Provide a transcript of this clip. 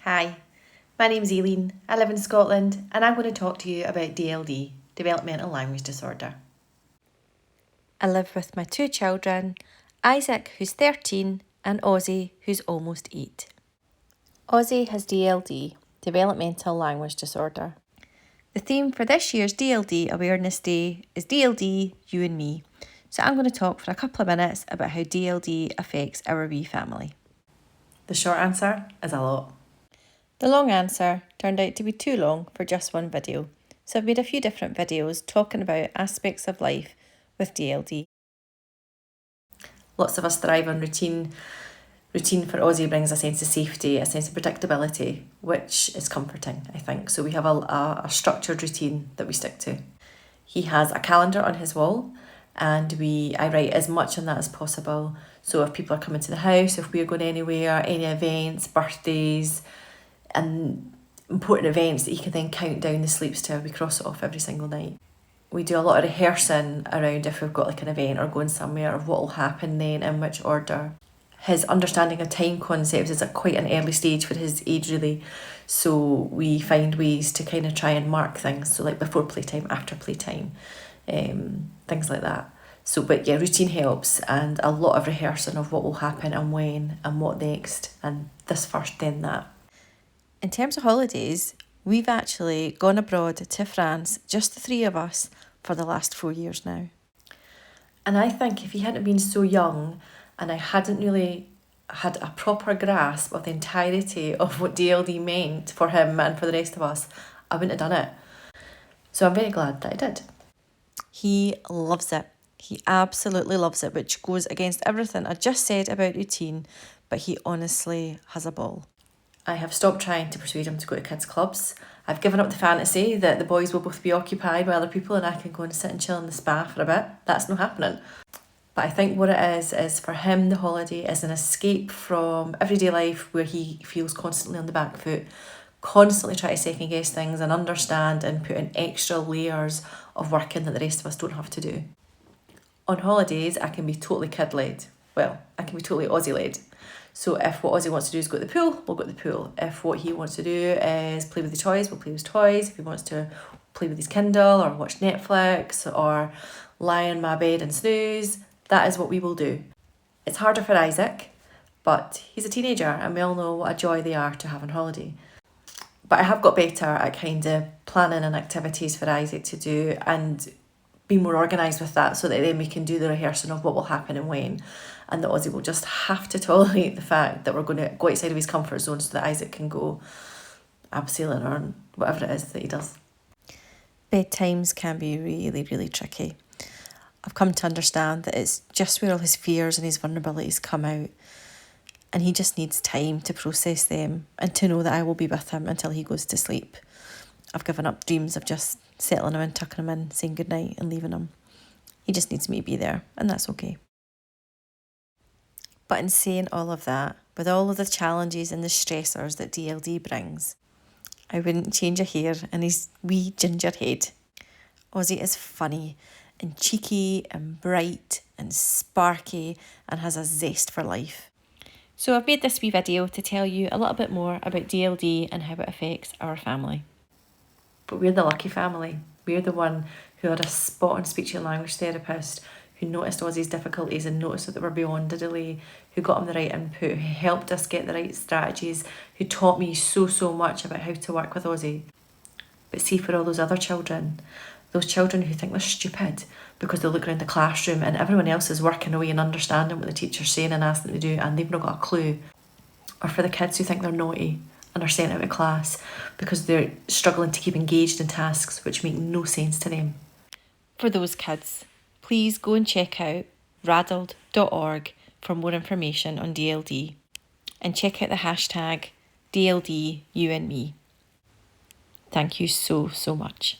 Hi, my name's Aileen, I live in Scotland and I'm going to talk to you about DLD, Developmental Language Disorder. I live with my two children, Isaac who's 13 and Ozzy who's almost 8. Ozzy has DLD, Developmental Language Disorder. The theme for this year's DLD Awareness Day is DLD, You and Me. So I'm going to talk for a couple of minutes about how DLD affects our wee family. The short answer is a lot. The long answer turned out to be too long for just one video, so I've made a few different videos talking about aspects of life with DLD. Lots of us thrive on routine. Routine for Ozzy brings a sense of safety, a sense of predictability, which is comforting, I think. So we have a structured routine that we stick to. He has a calendar on his wall and I write as much on that as possible. So if people are coming to the house, if we're going anywhere, any events, birthdays, and important events that he can then count down the sleeps to, we cross it off every single night. We do a lot of rehearsing around if we've got like an event or going somewhere, or what will happen then, in which order. His understanding of time concepts is at quite an early stage for his age really, so we find ways to kind of try and mark things, so like before playtime, after playtime, things like that. So but yeah, routine helps, and a lot of rehearsing of what will happen and when and what next, and this first then that. In terms of holidays, we've actually gone abroad to France, just the three of us, for the last 4 years now. And I think if he hadn't been so young and I hadn't really had a proper grasp of the entirety of what DLD meant for him and for the rest of us, I wouldn't have done it. So I'm very glad that I did. He loves it. He absolutely loves it, which goes against everything I just said about routine, but he honestly has a ball. I have stopped trying to persuade him to go to kids' clubs. I've given up the fantasy that the boys will both be occupied by other people and I can go and sit and chill in the spa for a bit. That's not happening. But I think what it is for him the holiday is an escape from everyday life where he feels constantly on the back foot, constantly try to second guess things and understand and put in extra layers of work in that the rest of us don't have to do. On holidays, I can be totally kid-led. Well, I can be totally Aussie-led. So if what Ozzy wants to do is go to the pool, we'll go to the pool. If what he wants to do is play with the toys, we'll play with his toys. If he wants to play with his Kindle or watch Netflix or lie in my bed and snooze, that is what we will do. It's harder for Isaac, but he's a teenager and we all know what a joy they are to have on holiday. But I have got better at kind of planning and activities for Isaac to do and be more organised with that, so that then we can do the rehearsing of what will happen and when, and that Ozzy will just have to tolerate the fact that we're going to go outside of his comfort zone so that Isaac can go abseiling or whatever it is that he does. Bedtimes can be really, really tricky. I've come to understand that it's just where all his fears and his vulnerabilities come out, and he just needs time to process them and to know that I will be with him until he goes to sleep. I've given up dreams of just settling him in, tucking him in, saying goodnight and leaving him. He just needs me to be there, and that's okay. But in saying all of that, with all of the challenges and the stressors that DLD brings, I wouldn't change a hair in his wee ginger head. Ozzy is funny and cheeky and bright and sparky and has a zest for life. So I've made this wee video to tell you a little bit more about DLD and how it affects our family. But we're the lucky family. We're the one who had a spot-on speech and language therapist who noticed Ozzy's difficulties and noticed that they were beyond a delay, who got him the right input, who helped us get the right strategies, who taught me so much about how to work with Ozzy. But see, for all those other children, those children who think they're stupid because they look around the classroom and everyone else is working away and understanding what the teacher's saying and asking them to do and they've not got a clue. Or for the kids who think they're naughty and are sent out of class because they're struggling to keep engaged in tasks which make no sense to them. For those kids, please go and check out raddled.org for more information on DLD and check out the hashtag DLD You and Me. Thank you so much.